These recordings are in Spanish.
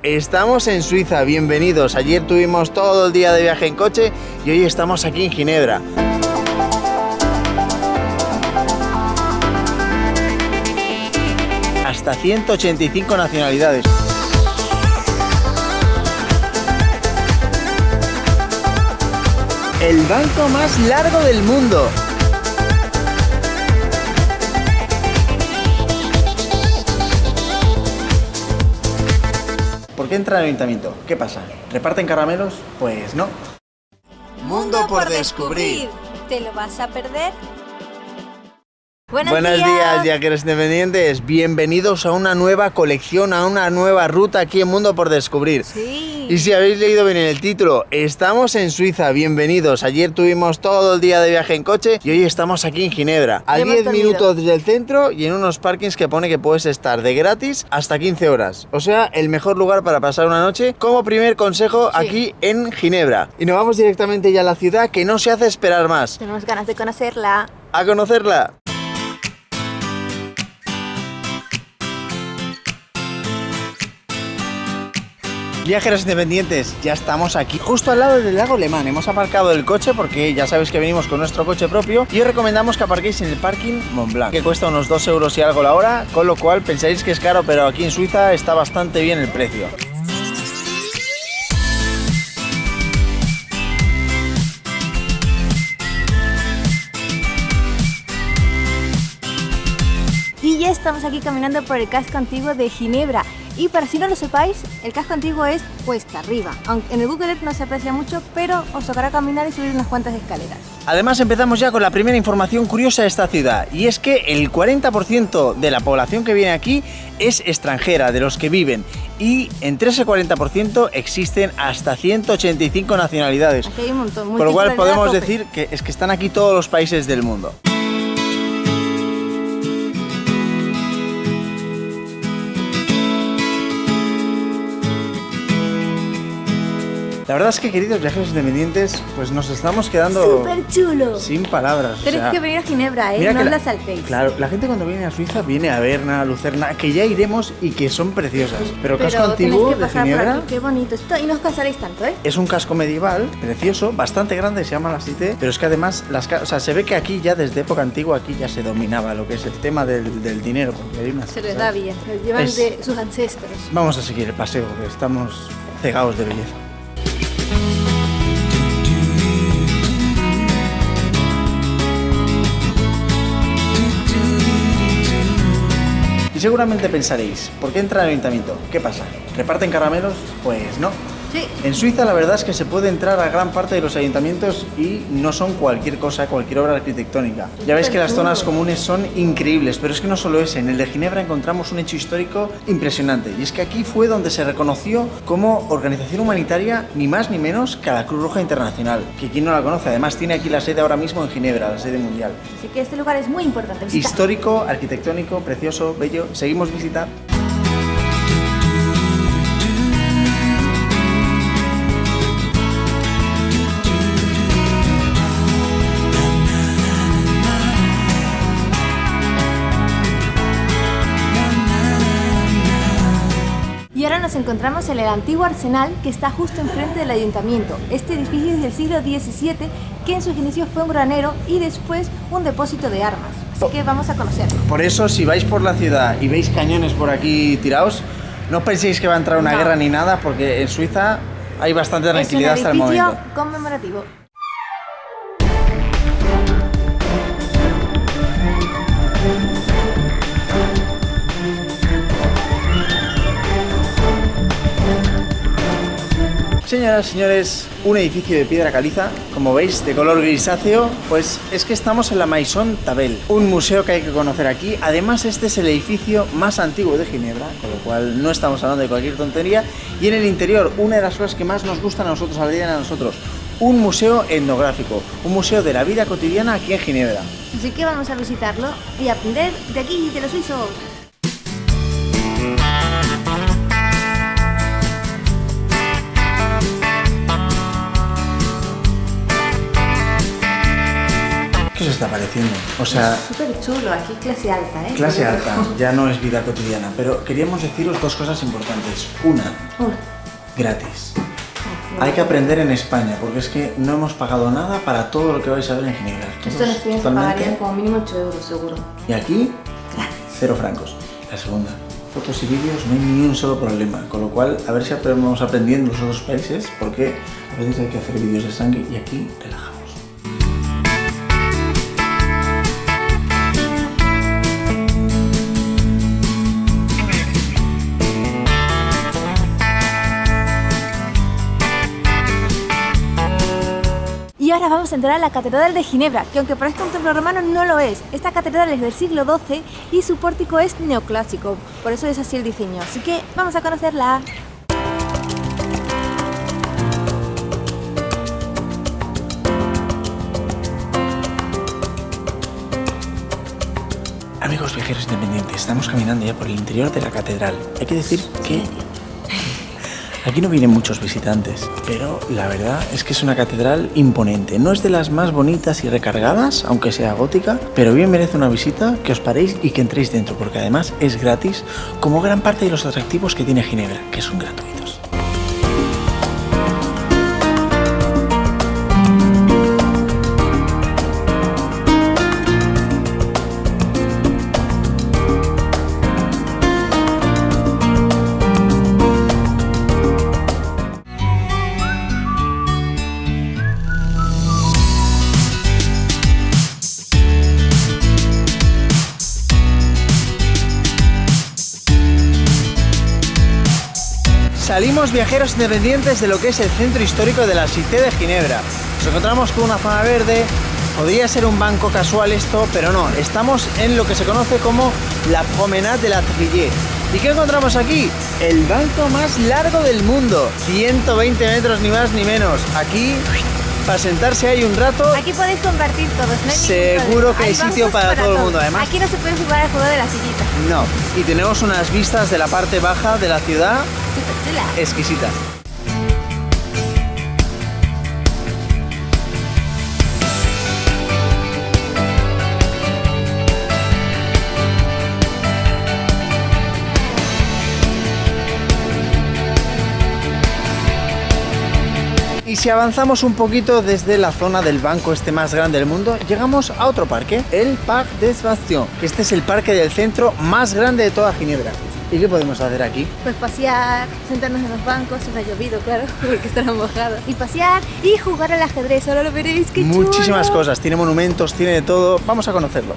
Estamos en Suiza, bienvenidos. Ayer tuvimos todo el día de viaje en coche y hoy estamos aquí en Ginebra. Hasta 185 nacionalidades. El banco más largo del mundo. ¿Por qué entra al ayuntamiento? ¿Qué pasa? ¿Reparten caramelos? Pues no. Mundo por descubrir. ¿Te lo vas a perder? Buenos días, viajeros independientes. Bienvenidos a una nueva colección, a una nueva ruta aquí en Mundo por Descubrir. Sí. Y si habéis leído bien el título, estamos en Suiza, bienvenidos. Ayer tuvimos todo el día de viaje en coche y hoy estamos aquí en Ginebra. A 10 minutos del centro y en unos parkings que pone que puedes estar de gratis hasta 15 horas. O sea, el mejor lugar para pasar una noche como primer consejo aquí en Ginebra. Y nos vamos directamente ya a la ciudad, que no se hace esperar más. Tenemos ganas de conocerla. ¡A conocerla! Viajeros independientes, ya estamos aquí justo al lado del lago Le Mans. Hemos aparcado el coche porque ya sabéis que venimos con nuestro coche propio y os recomendamos que aparquéis en el parking Montblanc, que cuesta unos 2 euros y algo la hora, con lo cual pensaréis que es caro, pero aquí en Suiza está bastante bien el precio. Y ya estamos aquí caminando por el casco antiguo de Ginebra. Y para si no lo sepáis, el casco antiguo es cuesta arriba. Aunque en el Google Earth no se aprecia mucho, pero os tocará caminar y subir unas cuantas escaleras. Además empezamos ya con la primera información curiosa de esta ciudad, y es que el 40% de la población que viene aquí es extranjera, de los que viven, y entre ese 40% existen hasta 185 nacionalidades. Aquí hay un montón. Con lo cual podemos decir que es que están aquí todos los países del mundo. La verdad es que, queridos viajeros independientes, pues nos estamos quedando súper chulo, sin palabras. Tenéis que venir a Ginebra, no os la saltéis. Claro, la gente cuando viene a Suiza viene a Berna, Lucerna, que ya iremos y que son preciosas. Pero el casco antiguo de Ginebra, qué bonito esto, y no os cansaréis tanto, ¿eh? Es un casco medieval, precioso, bastante grande, se llama la Cité, pero es que además, se ve que aquí ya desde época antigua, aquí ya se dominaba lo que es el tema del dinero, porque hay unas... Se les da bien, se les llevan de sus ancestros. Vamos a seguir el paseo, porque estamos cegados de belleza. Seguramente pensaréis, ¿por qué entra al ayuntamiento? ¿Qué pasa? ¿Reparten caramelos? Pues no. Sí. En Suiza la verdad es que se puede entrar a gran parte de los ayuntamientos y no son cualquier cosa, cualquier obra arquitectónica. Ya veis que las zonas comunes son increíbles, pero es que no solo ese. En el de Ginebra encontramos un hecho histórico impresionante, y es que aquí fue donde se reconoció como organización humanitaria ni más ni menos que a la Cruz Roja Internacional, que quien no la conoce, además tiene aquí la sede ahora mismo en Ginebra, la sede mundial. Así que este lugar es muy importante visitar. Histórico, arquitectónico, precioso, bello. Seguimos visitando. Y ahora nos encontramos en el antiguo arsenal que está justo enfrente del ayuntamiento. Este edificio es del siglo XVII, que en sus inicios fue un granero y después un depósito de armas. Así que vamos a conocerlo. Por eso, si vais por la ciudad y veis cañones por aquí tirados, no penséis que va a entrar una guerra ni nada, porque en Suiza hay bastante tranquilidad hasta el momento. Es un edificio conmemorativo. Señoras y señores, un edificio de piedra caliza, como veis, de color grisáceo. Pues es que estamos en la Maison Tabel, un museo que hay que conocer aquí. Además, este es el edificio más antiguo de Ginebra, con lo cual no estamos hablando de cualquier tontería. Y en el interior, una de las cosas que más nos gustan a nosotros, a nosotros, un museo etnográfico, un museo de la vida cotidiana aquí en Ginebra. Así que vamos a visitarlo y aprender de aquí, de los suizos. ¿Qué es está pareciendo? O sea, súper chulo, aquí clase alta, ¿eh? Clase alta, ya no es vida cotidiana, pero queríamos deciros dos cosas importantes. Una, gratis. Hay que aprender en España, porque es que no hemos pagado nada para todo lo que vais a ver en Ginebra. Esto en España se pagarían como mínimo 8 euros, seguro. Y aquí, Gratis. 0 francos. La segunda, fotos y vídeos no hay ni un solo problema, con lo cual a ver si vamos aprendiendo en los otros países, porque a veces hay que hacer vídeos de sangre y aquí relajamos. Y ahora vamos a entrar a la Catedral de Ginebra, que aunque parezca un templo romano, no lo es. Esta catedral es del siglo XII y su pórtico es neoclásico, por eso es así el diseño. Así que vamos a conocerla. Amigos viajeros independientes, estamos caminando ya por el interior de la catedral. Hay que decir que aquí no vienen muchos visitantes, pero la verdad es que es una catedral imponente. No es de las más bonitas y recargadas, aunque sea gótica, pero bien merece una visita, que os paréis y que entréis dentro, porque además es gratis, como gran parte de los atractivos que tiene Ginebra, que son gratuitos. Salimos viajeros independientes de lo que es el centro histórico de la Cité de Ginebra. Nos encontramos con una zona verde, podría ser un banco casual esto, pero no, estamos en lo que se conoce como la Promenade de la Trille. ¿Y qué encontramos aquí? El banco más largo del mundo, 120 metros ni más ni menos. Aquí, para sentarse hay un rato. Aquí podéis compartir todos, ¿no? Seguro que hay sitio para todo el mundo, además. Aquí no se puede jugar al juego de la sillita. No, y tenemos unas vistas de la parte baja de la ciudad Súper chula. exquisitas. Y si avanzamos un poquito desde la zona del banco este más grande del mundo, llegamos a otro parque, el Parc des Bastions. Este es el parque del centro más grande de toda Ginebra. ¿Y qué podemos hacer aquí? Pues pasear, sentarnos en los bancos, si no ha llovido, claro, porque estará mojado. Y pasear y jugar al ajedrez, ahora lo veréis, qué chulo. Muchísimas cosas, tiene monumentos, tiene de todo. Vamos a conocerlo.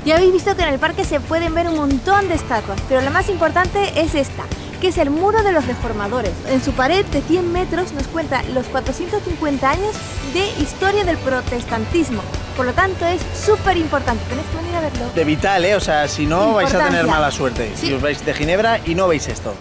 Ya habéis visto que en el parque se pueden ver un montón de estatuas, pero la más importante es esta, que es el Muro de los Reformadores. En su pared de 100 metros nos cuenta los 450 años de historia del protestantismo. Por lo tanto, es súper importante. Tenéis que venir a verlo. De vital, ¿eh? O sea, si no vais a tener mala suerte. Sí. Si os vais de Ginebra y no veis esto.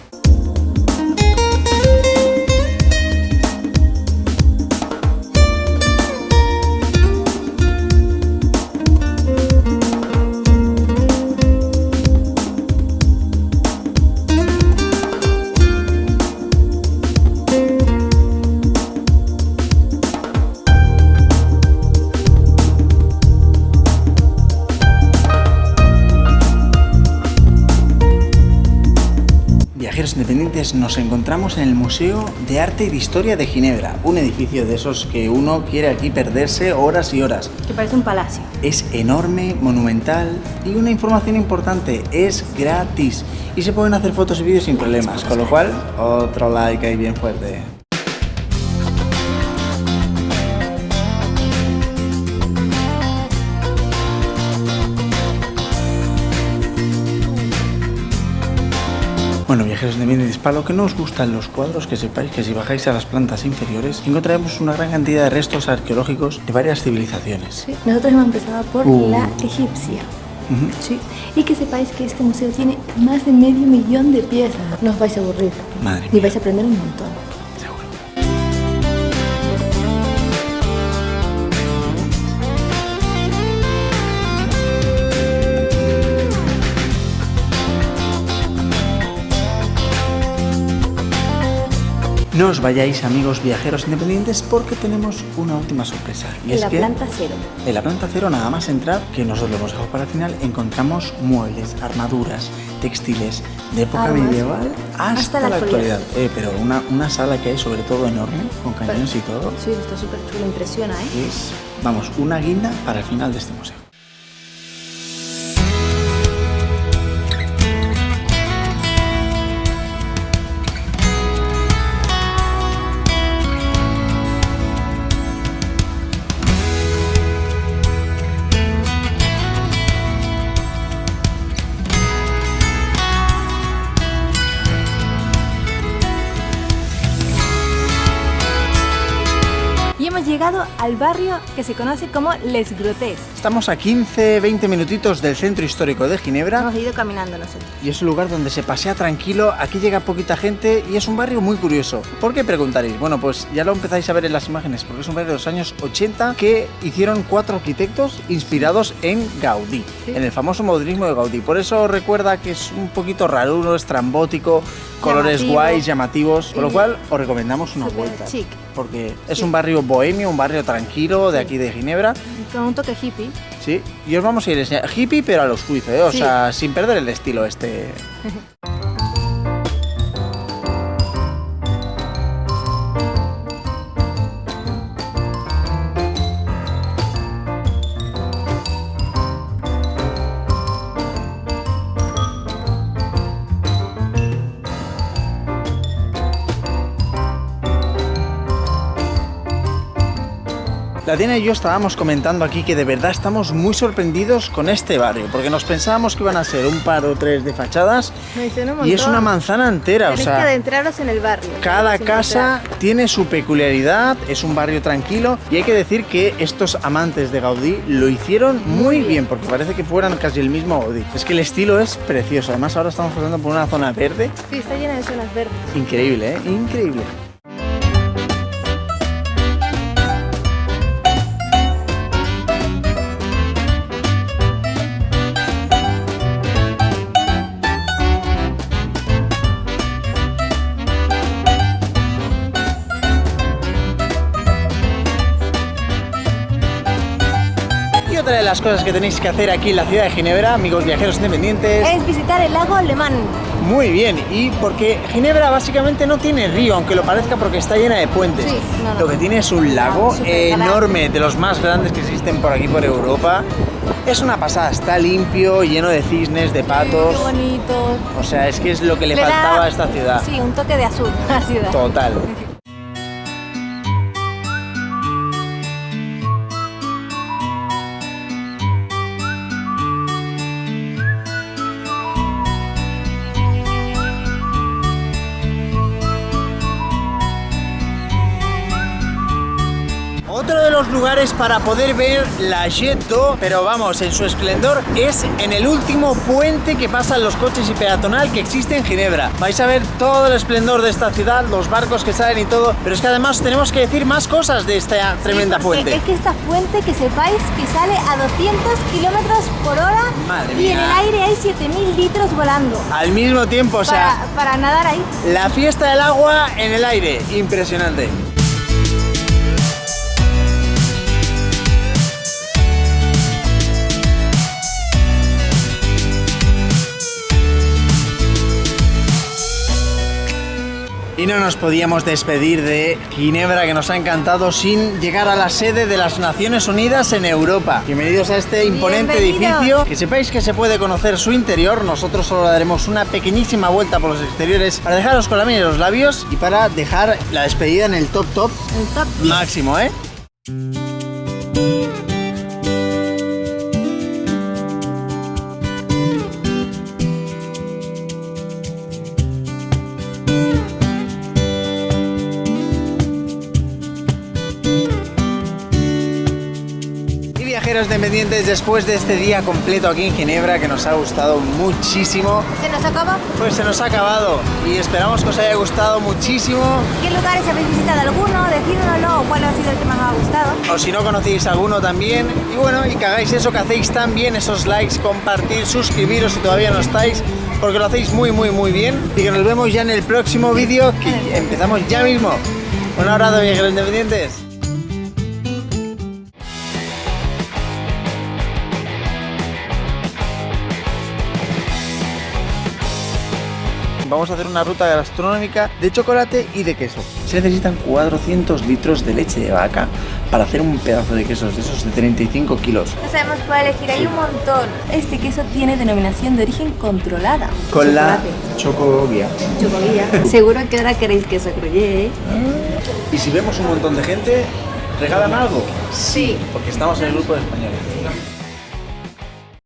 Viajeros independientes, nos encontramos en el Museo de Arte y de Historia de Ginebra, un edificio de esos que uno quiere aquí perderse horas y horas. Que parece un palacio. Es enorme, monumental y una información importante, es gratis y se pueden hacer fotos y vídeos sin problemas, con lo cual, otro like ahí bien fuerte. Bueno, viajeros independientes, para lo que no os gustan los cuadros, que sepáis que si bajáis a las plantas inferiores encontraremos una gran cantidad de restos arqueológicos de varias civilizaciones. Sí. Nosotros hemos empezado por la egipcia. Sí. Y que sepáis que este museo tiene más de 500.000 de piezas. No os vais a aburrir. Madre Y mía. vais a aprender un montón. Seguro. No os vayáis, amigos viajeros independientes, porque tenemos una última sorpresa. Y es la que planta cero. en la planta cero, nada más entrar, que nosotros lo hemos dejado para el final, encontramos muebles, armaduras, textiles de época medieval hasta la actualidad. Pero una sala que hay sobre todo enorme, con cañones y todo. Sí, está súper chulo, impresiona, ¿eh? Es, vamos, una guinda para el final de este museo. Hemos llegado al barrio que se conoce como Les Grottes. Estamos a 15-20 minutitos del centro histórico de Ginebra. Hemos ido caminando nosotros. Y es un lugar donde se pasea tranquilo, aquí llega poquita gente y es un barrio muy curioso. ¿Por qué preguntaréis? Bueno, pues ya lo empezáis a ver en las imágenes, porque es un barrio de los años 80 que hicieron 4 arquitectos inspirados en Gaudí, ¿sí? En el famoso modernismo de Gaudí. Por eso recuerda que es un poquito raro, estrambótico, colores guays, llamativos, con lo cual os recomendamos una vuelta. Chic. Porque es un barrio bohemio, un barrio tranquilo de aquí de Ginebra. Con un toque hippie. Sí, y os vamos a ir a enseñar hippie, pero a lo suizo, ¿eh? O sea, sin perder el estilo este. Tatiana y yo estábamos comentando aquí que de verdad estamos muy sorprendidos con este barrio, porque nos pensábamos que iban a ser un par o tres de fachadas y es una manzana entera. Tenéis o sea, que adentraros en el barrio. Cada casa tiene su peculiaridad, es un barrio tranquilo y hay que decir que estos amantes de Gaudí lo hicieron muy bien, porque parece que fueran casi el mismo Gaudí. Es que el estilo es precioso, además ahora estamos pasando por una zona verde. Sí, está llena de zonas verdes. Increíble, ¿eh? Increíble. Otra de las cosas que tenéis que hacer aquí en la ciudad de Ginebra, amigos viajeros independientes, es visitar el lago Le Mans. Muy bien, y porque Ginebra básicamente no tiene río, aunque lo parezca, porque está llena de puentes. Sí, Lo que tiene es un lago enorme, de los más grandes que existen por aquí por Europa. Es una pasada, está limpio, lleno de cisnes, de patos. Qué bonito. O sea, es que es lo que le faltaba a esta ciudad. Sí, un toque de azul a la ciudad. Total. Otro de los lugares para poder ver la Jet d'Eau, pero vamos, en su esplendor, es en el último puente que pasan los coches y peatonal que existe en Ginebra. Vais a ver todo el esplendor de esta ciudad, los barcos que salen y todo, pero es que además tenemos que decir más cosas de esta tremenda fuente. Es que esta fuente, que sepáis que sale a 200 kilómetros por hora. Madre y mía. en el aire hay 7000 litros volando. Al mismo tiempo, o sea, para nadar ahí. La fiesta del agua en el aire, impresionante. Y no nos podíamos despedir de Ginebra, que nos ha encantado, sin llegar a la sede de las Naciones Unidas en Europa. Bienvenidos a este imponente edificio. Que sepáis que se puede conocer su interior. Nosotros solo daremos una pequeñísima vuelta por los exteriores para dejaros con la miel en los labios y para dejar la despedida en el top El top máximo, ¿eh? Viajeros independientes, después de este día completo aquí en Ginebra, que nos ha gustado muchísimo. ¿Se nos acabó? Pues se nos ha acabado y esperamos que os haya gustado muchísimo. ¿Qué lugares habéis visitado alguno? Decídnoslo, cuál ha sido el que más os ha gustado. O si no conocéis alguno también. Y bueno, y que hagáis eso que hacéis tan bien, esos likes, compartir, suscribiros si todavía no estáis, porque lo hacéis muy bien y que nos vemos ya en el próximo vídeo, que empezamos ya mismo. Un abrazo, viajeros independientes. Vamos a hacer una ruta gastronómica de chocolate y de queso. Se necesitan 400 litros de leche de vaca para hacer un pedazo de quesos de esos de 35 kilos. No sabemos cuál elegir, hay un montón. Este queso tiene denominación de origen controlada. Con la Chocolate. Chocovia. Chocovía. Seguro que ahora queréis queso gruyere, ¿eh? Y si vemos un montón de gente, ¿regalan algo? Sí. Porque estamos en el grupo de españoles.